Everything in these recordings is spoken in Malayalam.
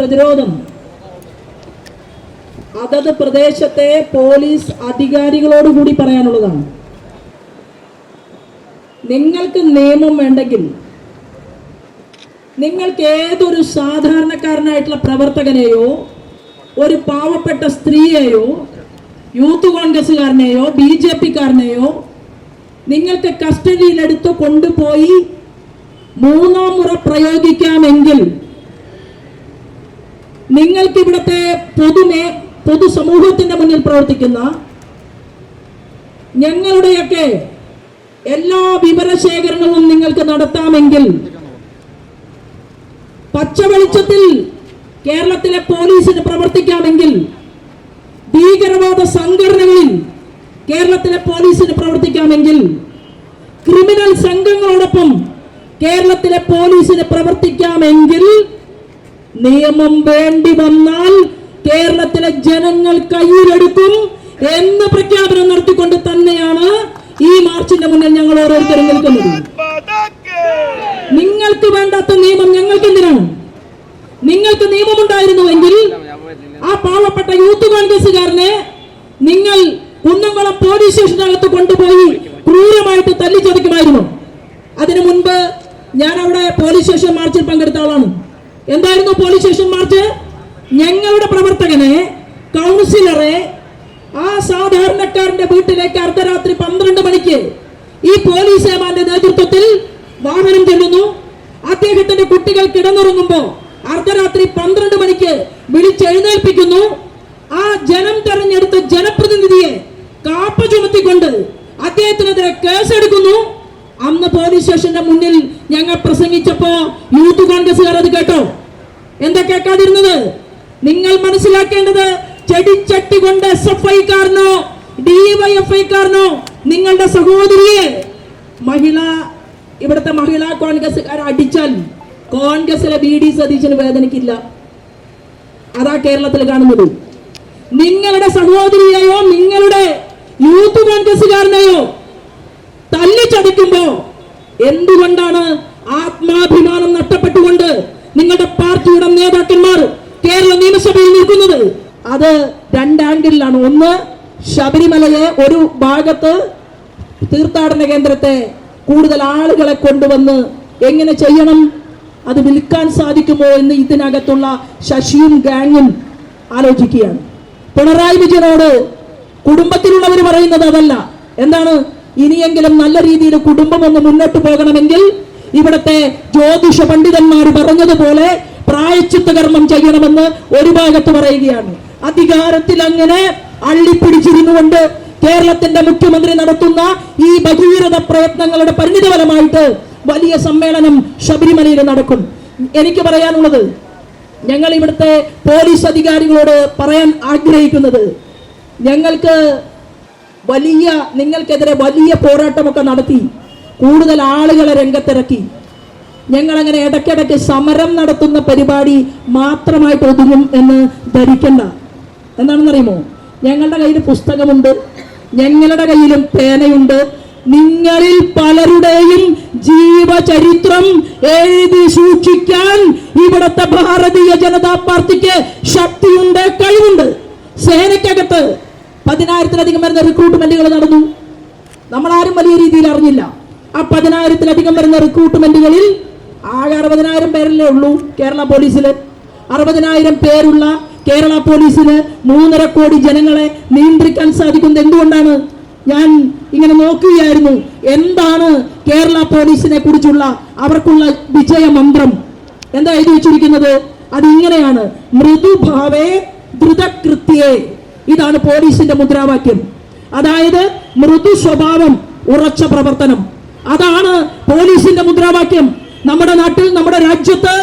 പ്രതിരോധം അതത് പ്രദേശത്തെ പോലീസ് അധികാരികളോടുകൂടി പറയാനുള്ളതാണ്. നിങ്ങൾക്ക് നിയമം വേണ്ടെങ്കിൽ നിങ്ങൾക്ക് ഏതൊരു സാധാരണക്കാരനായിട്ടുള്ള പ്രവർത്തകനെയോ ഒരു പാവപ്പെട്ട സ്ത്രീയെയോ യൂത്ത് കോൺഗ്രസ്സുകാരനെയോ BJP-കാരനെയോ നിങ്ങൾക്ക് കസ്റ്റഡിയിലെടുത്ത് കൊണ്ടുപോയി മൂന്നാം മുറ പ്രയോഗിക്കാമെങ്കിൽ നിങ്ങൾക്ക് ഇവിടുത്തെ പൊതുസമൂഹത്തിന്റെ മുന്നിൽ പ്രവർത്തിക്കുന്ന ഞങ്ങളുടെയൊക്കെ എല്ലാ വിവരശേഖരണവും നിങ്ങൾക്ക് നടത്താമെങ്കിൽ പച്ചവെളിച്ചത്തിൽ കേരളത്തിലെ പോലീസിന് പ്രവർത്തിക്കാമെങ്കിൽ ഭീകരവാദ സംഘടനകളിൽ കേരളത്തിലെ പോലീസിന് പ്രവർത്തിക്കാമെങ്കിൽ ക്രിമിനൽ സംഘങ്ങളോടൊപ്പം കേരളത്തിലെ പോലീസിന് പ്രവർത്തിക്കാമെങ്കിൽ നിയമം വേണ്ടി വന്നാൽ കേരളത്തിലെ ജനങ്ങൾ കയ്യിലെടുക്കും എന്ന് പ്രഖ്യാപനം നടത്തിക്കൊണ്ട് തന്നെയാണ് ഈ മാർച്ചിന്റെ മുന്നിൽ ഞങ്ങൾ ഓരോരുത്തരും നിൽക്കുന്നത്. നിങ്ങൾക്ക് വേണ്ടാത്ത നിയമം ഞങ്ങൾക്ക് എന്തിനാണ്? നിങ്ങൾക്ക് നിയമമുണ്ടായിരുന്നുവെങ്കിൽ ആ പാവപ്പെട്ട യൂത്ത് കോൺഗ്രസ്സുകാരനെ നിങ്ങൾ കുന്നംകുളം പോലീസ് സ്റ്റേഷനകത്ത് കൊണ്ടുപോയി ക്രൂരമായിട്ട് തല്ലിച്ചതയ്ക്കുമായിരുന്നു. അതിനു മുൻപ് ഞാൻ അവിടെ പോലീസ് സ്റ്റേഷൻ മാർച്ചിൽ പങ്കെടുത്ത ആളാണ്. എന്തായിരുന്നു പോലീസ് സ്റ്റേഷൻ മാർച്ച്? ഞങ്ങളുടെ പ്രവർത്തകനെ, കൗൺസിലറെ ആ സാധാരണക്കാരന്റെ വീട്ടിലേക്ക് അർദ്ധരാത്രി 12 മണിക്ക് ഈ പോലീസ് സേവാന്റെ നേതൃത്വത്തിൽ വാഹനം ചെല്ലുന്നു. അദ്ദേഹത്തിന്റെ കുട്ടികൾ കിടന്നുറങ്ങുമ്പോ അർദ്ധരാത്രി 12 മണിക്ക് വിളിച്ചെഴുന്നേൽപ്പിക്കുന്നു. ആ ജനം തെരഞ്ഞെടുത്ത ജനപ്രതിനിധിയെ കാപ്പ ചുമത്തിക്കൊണ്ട് അദ്ദേഹത്തിനെതിരെ കേസെടുക്കുന്നു. അന്ന് പോലീസ് സ്റ്റേഷന്റെ മുന്നിൽ ഞങ്ങൾ പ്രസംഗിച്ചപ്പോ യൂത്ത് കോൺഗ്രസ്സുകാർ അത് കേട്ടോ? എന്താ കേൾക്കാതിരുന്നത്? നിങ്ങൾ മനസ്സിലാക്കേണ്ടത്, ചെടിച്ചട്ടി കൊണ്ട് SFI-കാരനോ DYFI-കാരനോ നിങ്ങളുടെ സഹോദരിയെ ഇവിടുത്തെ മഹിളാ കോൺഗ്രസ്സുകാർ അടിച്ചാൽ കോൺഗ്രസിലെ BD സതീശന് വേദനയ്ക്കില്ല. അതാ കേരളത്തിൽ കാണുന്നത്. നിങ്ങളുടെ സഹോദരിയെയോ നിങ്ങളുടെ യൂത്ത് കോൺഗ്രസ്സുകാരനെയോ തല്ലിച്ചതയ്ക്കുമ്പോ എന്തുകൊണ്ടാണ് ആത്മാഭിമാനം നഷ്ടപ്പെട്ടുകൊണ്ട് നിങ്ങളുടെ പാർട്ടിയുടെ നേതാക്കന്മാർ കേരള നിയമസഭയിൽ നിൽക്കുന്നത്? അത് 2 ആംഗിളിലാണ്. ഒന്ന്, ശബരിമലയെ ഒരു ഭാഗത്ത് തീർത്ഥാടന കേന്ദ്രത്തെ കൂടുതൽ ആളുകളെ കൊണ്ടുവന്ന് എങ്ങനെ ചെയ്യണം, അത് വിൽക്കാൻ സാധിക്കുമോ എന്ന് ഇതിനകത്തുള്ള ശശിയും ഗാങ്ങും ആലോചിക്കുകയാണ്. പിണറായി വിജയനോട് കുടുംബത്തിലുള്ളവർ പറയുന്നത് അതല്ല. എന്താണ്? ഇനിയെങ്കിലും നല്ല രീതിയിൽ കുടുംബം ഒന്ന് മുന്നോട്ട് പോകണമെങ്കിൽ ഇവിടുത്തെ ജ്യോതിഷ പണ്ഡിതന്മാർ പറഞ്ഞതുപോലെ പ്രായശ്ചിത്ത കർമ്മം ചെയ്യണമെന്ന് ഒരു ഭാഗത്ത് പറയുകയാണ്. അധികാരത്തിൽ അങ്ങനെ അള്ളിപ്പിടിച്ചിരുന്നുകൊണ്ട് കേരളത്തിന്റെ മുഖ്യമന്ത്രി നടത്തുന്ന ഈ ഭഗീരഥ പ്രയത്നങ്ങളുടെ പരിണിതഫലമായിട്ട് വലിയ സമ്മേളനം ശബരിമലയിൽ നടക്കും. എനിക്ക് പറയാനുള്ളത്, ഞങ്ങൾ ഇവിടുത്തെ പോലീസ് അധികാരികളോട് പറയാൻ ആഗ്രഹിക്കുന്നത്, നിങ്ങൾക്കെതിരെ വലിയ പോരാട്ടമൊക്കെ നടത്തി കൂടുതൽ ആളുകളെ രംഗത്തിറക്കി. ഞങ്ങൾ അങ്ങനെ ഇടയ്ക്കിടയ്ക്ക് സമരം നടത്തുന്ന പരിപാടി മാത്രമായിട്ട് ഒതുങ്ങും എന്ന് ധരിക്കണ്ട. എന്താണെന്നറിയുമോ? ഞങ്ങളുടെ കയ്യിൽ പുസ്തകമുണ്ട്, ഞങ്ങളുടെ കയ്യിലും പേനയുണ്ട്. നിങ്ങളിൽ പലരുടെയും ജീവചരിത്രം എഴുതി സൂക്ഷിക്കാൻ ഇവിടുത്തെ ഭാരതീയ ജനതാ പാർട്ടിക്ക് ശക്തിയുണ്ട്, കഴിവുണ്ട്. സേനയ്ക്കകത്ത് 10,000-ലധികം വരുന്ന റിക്രൂട്ട്മെന്റുകൾ നടന്നു. നമ്മളാരും വലിയ രീതിയിൽ അറിഞ്ഞില്ല. ആ 10,000-ലധികം വരുന്ന റിക്രൂട്ട്മെന്റുകളിൽ ആകെ 60,000 പേരല്ലേ ഉള്ളൂ കേരള പോലീസിൽ. 60,000 പേരുള്ള കേരള പോലീസിന് 3.5 കോടി ജനങ്ങളെ നിയന്ത്രിക്കാൻ സാധിക്കുന്നത് എന്തുകൊണ്ടാണ്? ഞാൻ ഇങ്ങനെ നോക്കുകയായിരുന്നു, എന്താണ് കേരള പോലീസിനെ കുറിച്ചുള്ള അവർക്കുള്ള വിജയമന്ത്രം. എന്താ എഴുതി വെച്ചിരിക്കുന്നത്? അതിങ്ങനെയാണ്: മൃദുഭാവേ ധൃതകൃത്യേ. ഇതാണ് പോലീസിന്റെ മുദ്രാവാക്യം. അതായത് മൃദു സ്വഭാവം, ഉറച്ച പ്രവർത്തനം. അതാണ് പോലീസിന്റെ മുദ്രാവാക്യം. നമ്മുടെ നാട്ടിൽ, നമ്മുടെ രാജ്യത്ത്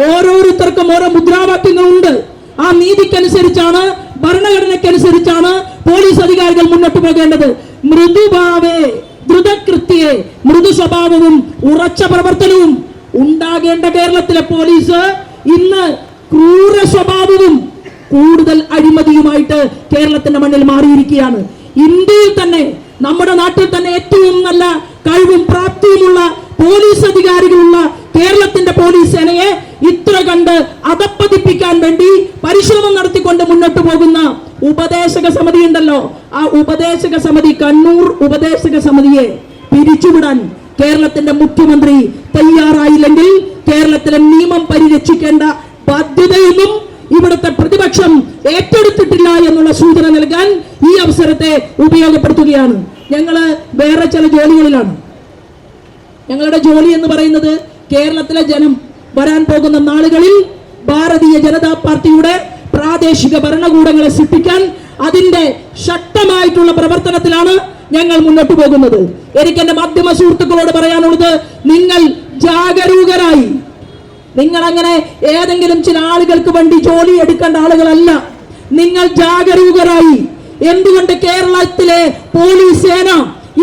ഓരോരുത്തർക്കും ഓരോ മുദ്രാവാക്യങ്ങളുണ്ട്. ആ നീതിക്കനുസരിച്ചാണ്, ഭരണഘടനയ്ക്കനുസരിച്ചാണ് പോലീസ് അധികാരികൾ മുന്നോട്ട് പോകേണ്ടത്. മൃദുഭാവേ ധൃതകൃത്യേ. മൃദു സ്വഭാവവും ഉറച്ച പ്രവർത്തനവും ഉണ്ടാകേണ്ട കേരളത്തിലെ പോലീസ് ഇന്ന് ക്രൂര സ്വഭാവവും കൂടുതൽ അഴിമതിയുമായിട്ട് കേരളത്തിന്റെ മണ്ണിൽ മാറിയിരിക്കുകയാണ്. ഇന്ത്യയിൽ തന്നെ, നമ്മുടെ നാട്ടിൽ തന്നെ ഏറ്റവും നല്ല കഴിവും പ്രാപ്തിയുമുള്ള പോലീസ് അധികാരികളുള്ള കേരളത്തിന്റെ പോലീസ് സേനയെ ഇത്ര കണ്ട് അധപ്പതിപ്പിക്കാൻ വേണ്ടി പരിശ്രമം നടത്തിക്കൊണ്ട് മുന്നോട്ട് പോകുന്ന ഉപദേശക സമിതി ഉണ്ടല്ലോ, ആ ഉപദേശക സമിതി, കണ്ണൂർ ഉപദേശക സമിതിയെ പിരിച്ചുവിടാൻ കേരളത്തിന്റെ മുഖ്യമന്ത്രി തയ്യാറായില്ലെങ്കിൽ കേരളത്തിലെ നിയമം പരിരക്ഷിക്കേണ്ട ബാധ്യതയൊന്നും ഇവിടുത്തെ പ്രതിപക്ഷം ഏറ്റെടുത്തിട്ടില്ല എന്നുള്ള സൂചന നൽകാൻ ഈ അവസരത്തെ ഉപയോഗപ്പെടുത്തുകയാണ്. ഞങ്ങള് വേറെ ചില ജോലികളിലാണ്. ഞങ്ങളുടെ ജോലി എന്ന് പറയുന്നത് കേരളത്തിലെ ജനം വരാൻ പോകുന്ന നാളുകളിൽ ഭാരതീയ ജനതാ പാർട്ടിയുടെ പ്രാദേശിക ഭരണകൂടങ്ങളെ സൃഷ്ടിക്കാൻ അതിന്റെ ശക്തമായിട്ടുള്ള പ്രവർത്തനത്തിലാണ് ഞങ്ങൾ മുന്നോട്ട് പോകുന്നത്. എനിക്ക് എന്റെ മാധ്യമ സുഹൃത്തുക്കളോട് പറയാനുള്ളത്, നിങ്ങൾ ജാഗരൂകരായി, നിങ്ങൾ അങ്ങനെ ഏതെങ്കിലും ചില ആളുകൾക്ക് വേണ്ടി ജോലി എടുക്കേണ്ട ആളുകളല്ല. നിങ്ങൾ ജാഗരൂകരായി. എന്തുകൊണ്ട് കേരളത്തിലെ പോലീസ് സേന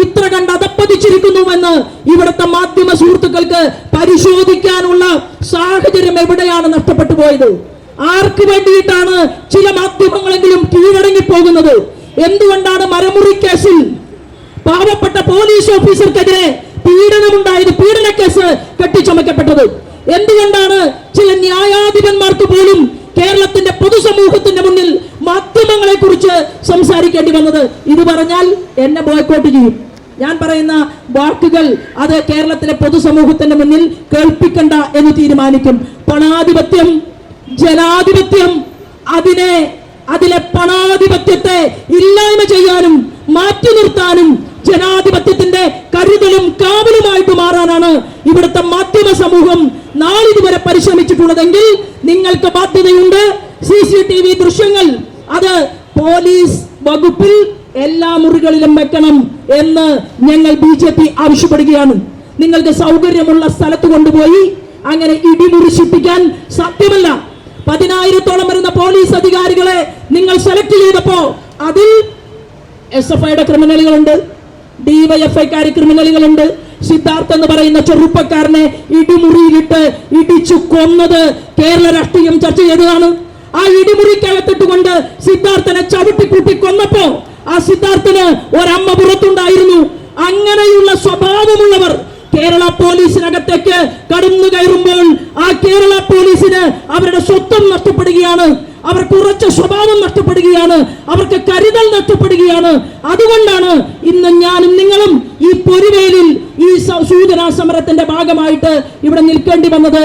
ഇത്ര കണ്ട് അധപ്പതിച്ചിരിക്കുന്നുവെന്ന് ഇവിടുത്തെ മാധ്യമ സുഹൃത്തുക്കൾക്ക് പരിശോധിക്കാനുള്ള സാഹചര്യം എവിടെയാണ് നഷ്ടപ്പെട്ടു പോയത്? ആർക്ക് വേണ്ടിയിട്ടാണ് ചില മാധ്യമങ്ങളെങ്കിലും കീഴടങ്ങി പോകുന്നത്? എന്തുകൊണ്ടാണ് മരമുറി കേസിൽ പാവപ്പെട്ട പോലീസ് ഓഫീസർക്കെതിരെ പീഡനമുണ്ടായത്, പീഡന കേസ് കെട്ടിച്ചമക്കപ്പെട്ടത്? എന്തുകൊണ്ടാണ് ചില ന്യായാധിപന്മാർക്ക് പോലും കേരളത്തിന്റെ പൊതുസമൂഹത്തിന്റെ മുന്നിൽ മാധ്യമങ്ങളെ കുറിച്ച് സംസാരിക്കേണ്ടി വന്നത്? ഇത് പറഞ്ഞാൽ എന്നെ ബോയ്ക്കോട്ട് ചെയ്യും. ഞാൻ പറയുന്ന വാക്കുകൾ അത് കേരളത്തിലെ പൊതുസമൂഹത്തിന്റെ മുന്നിൽ കേൾപ്പിക്കണ്ട എന്ന് തീരുമാനിക്കും. പണാധിപത്യം, ജനാധിപത്യം, അതിലെ പണാധിപത്യത്തെ ഇല്ലായ്മ ചെയ്യാനും മാറ്റി നിർത്താനും ജനാധിപത്യത്തിന്റെ കരുതലും കാവലുമായിട്ട് മാറാനാണ് ഇവിടുത്തെ മാധ്യമ സമൂഹം നാളിതുവരെ പരിശ്രമിച്ചിട്ടുള്ളതെങ്കിൽ നിങ്ങൾക്ക് ബാധ്യതയുണ്ട്. CCTV ദൃശ്യങ്ങൾ അത് പോലീസ് വകുപ്പിൽ എല്ലാ മുറികളിലും വെക്കണം എന്ന് ഞങ്ങൾ BJP ആവശ്യപ്പെടുകയാണ്. നിങ്ങൾക്ക് സൗകര്യമുള്ള സ്ഥലത്ത് കൊണ്ടുപോയി അങ്ങനെ ഇടിമുറി സൃഷ്ടിക്കാൻ സാധ്യമല്ല. 10,000-ഓളം വരുന്ന പോലീസ് അധികാരികളെ നിങ്ങൾ സെലക്ട് ചെയ്തപ്പോ അതിൽ SFIയുടെ ക്രിമിനലുകളുണ്ട്, DYFIക്കാർ ക്രിമിനലുകളുണ്ട്. സിദ്ധാർത്ഥ് എന്ന് പറയുന്ന ചെറുപ്പക്കാരനെ ഇടിമുറിയിലിട്ട് ഇടിച്ചു കൊന്നത് കേരള രാഷ്ട്രീയം ചർച്ച ചെയ്തതാണ്. ആ ഇടിമുറിക്കകത്തിട്ടുകൊണ്ട് സിദ്ധാർത്ഥനെ ചവിട്ടിക്കൂട്ടി കൊന്നപ്പോ ആ സിദ്ധാർത്ഥന് ഒരമ്മ പുറത്തുണ്ടായിരുന്നു. അങ്ങനെയുള്ള സ്വഭാവമുള്ളവർ കേരള പോലീസിനകത്തേക്ക് കടന്നു കയറുമ്പോൾ ആ കേരള പോലീസിന് അവരുടെ സ്വത്വം നഷ്ടപ്പെടുകയാണ്, അവർക്ക് ഉറച്ച സ്വഭാവം നഷ്ടപ്പെടുകയാണ്, അവർക്ക് കരുതൽ നഷ്ടപ്പെടുകയാണ്. അതുകൊണ്ടാണ് ഇന്ന് ഞാനും നിങ്ങളും ഈ പൊരുവേലിൽ ഈ സൂചനാ സമരത്തിന്റെ ഭാഗമായിട്ട് ഇവിടെ നിൽക്കേണ്ടി വന്നത്.